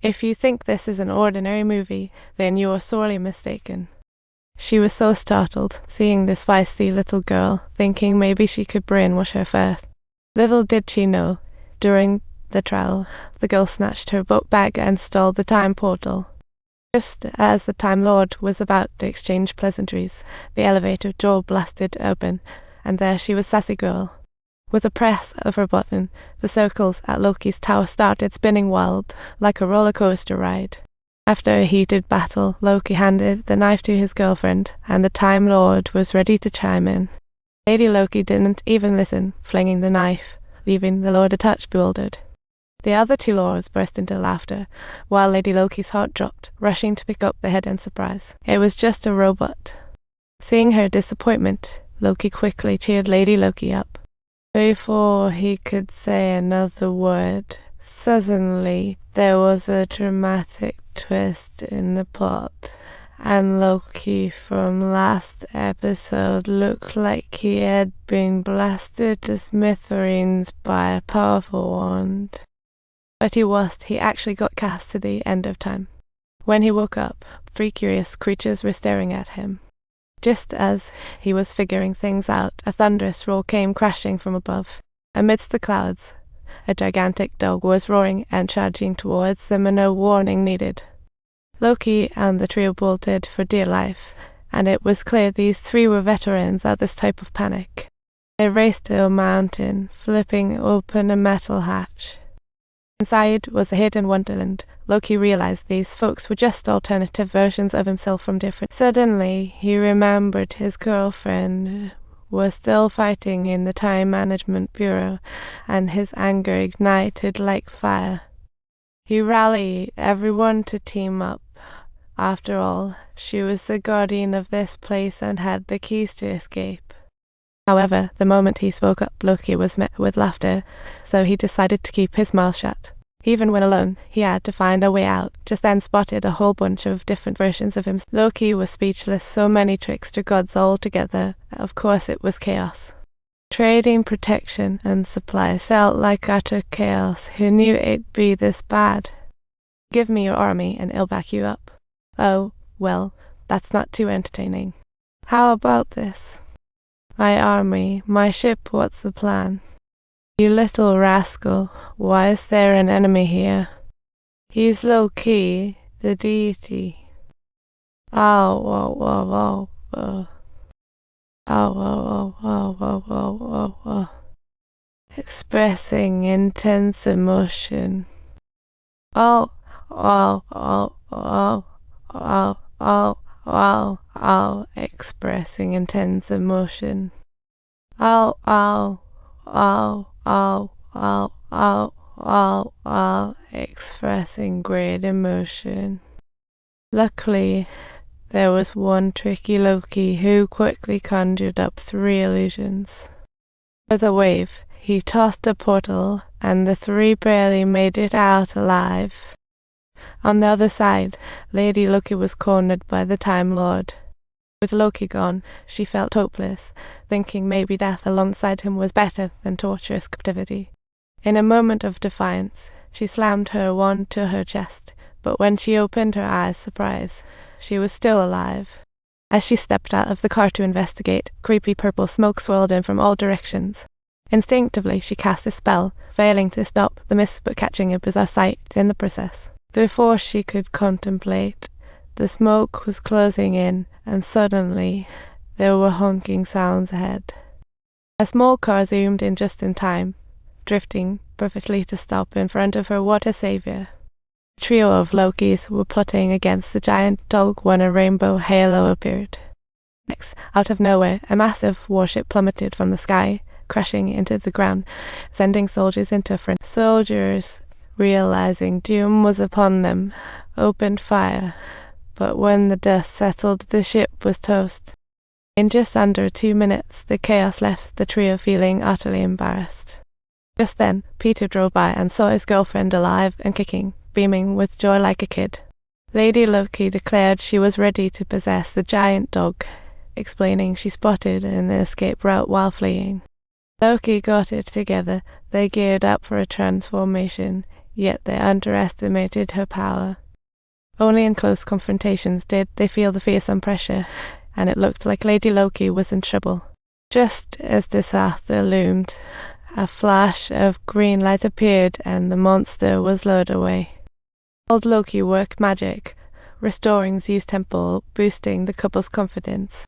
If you think this is an ordinary movie, then you are sorely mistaken. She was so startled, seeing this feisty little girl, thinking maybe she could brainwash her first. Little did she know, during the trial, the girl snatched her book bag and stole the time portal. Just as the Time Lord was about to exchange pleasantries, the elevator door blasted open, and there she was, sassy girl. With a press of her button, the circles at Loki's tower started spinning wild, like a roller coaster ride. After a heated battle, Loki handed the knife to his girlfriend, and the Time Lord was ready to chime in. Lady Loki didn't even listen, flinging the knife, leaving the Lord a touch bewildered. The other two lords burst into laughter, while Lady Loki's heart dropped, rushing to pick up the head in surprise. It was just a robot. Seeing her disappointment, Loki quickly cheered Lady Loki up. Before he could say another word, suddenly there was a dramatic twist in the plot, and Loki from last episode looked like he had been blasted to smithereens by a powerful wand. But he actually got cast to the end of time. When he woke up, 3 curious creatures were staring at him. Just as he was figuring things out, a thunderous roar came crashing from above. Amidst the clouds, a gigantic dog was roaring and charging towards them, and no warning needed. Loki and the trio bolted for dear life, and it was clear these 3 were veterans at this type of panic. They raced to a mountain, flipping open a metal hatch. Inside was a hidden wonderland. Loki realized these folks were just alternative versions of himself from different. Suddenly, he remembered his girlfriend was still fighting in the Time Management Bureau, and his anger ignited like fire. He rallied everyone to team up. After all, she was the guardian of this place and had the keys to escape. However, the moment he spoke up, Loki was met with laughter, so he decided to keep his mouth shut. Even when alone, he had to find a way out. Just then spotted a whole bunch of different versions of him. Loki was speechless, so many trickster gods all together. Of course it was chaos. Trading protection and supplies felt like utter chaos. Who knew it'd be this bad? Give me your army and I'll back you up. Oh, well, that's not too entertaining. How about this? My army, my ship, what's the plan? You little rascal, why is there an enemy here? He's Loki, the deity. Expressing intense emotion. Expressing intense emotion. Expressing great emotion. Luckily, there was one tricky Loki who quickly conjured up 3 illusions. With a wave, he tossed a portal, and the 3 barely made it out alive. On the other side, Lady Loki was cornered by the Time Lord. With Loki gone, she felt hopeless, thinking maybe death alongside him was better than torturous captivity. In a moment of defiance, she slammed her wand to her chest, but when she opened her eyes, surprise, she was still alive. As she stepped out of the car to investigate, creepy purple smoke swirled in from all directions. Instinctively, she cast a spell, failing to stop the mist but catching a bizarre sight in the process. Before she could contemplate, the smoke was closing in, and suddenly there were honking sounds ahead. A small car zoomed in just in time, drifting perfectly to stop in front of her. What a savior. A trio of Lokis were plotting against the giant dog when a rainbow halo appeared. Next, out of nowhere, a massive warship plummeted from the sky, crashing into the ground, sending soldiers into frenzy. Soldiers, realizing doom was upon them, opened fire. But when the dust settled, the ship was toast. In just under 2 minutes, the chaos left the trio feeling utterly embarrassed. Just then, Peter drove by and saw his girlfriend alive and kicking, beaming with joy like a kid. Lady Loki declared she was ready to possess the giant dog, explaining she spotted an escape route while fleeing. Loki got it together. They geared up for a transformation. yet they underestimated her power. Only in close confrontations did they feel the fearsome pressure, and it looked like Lady Loki was in trouble. Just as disaster loomed, a flash of green light appeared and the monster was lured away. Old Loki worked magic, restoring Zeus' temple, boosting the couple's confidence.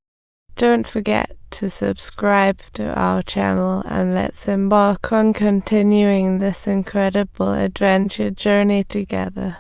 Don't forget to subscribe to our channel, and let's embark on continuing this incredible adventure journey together.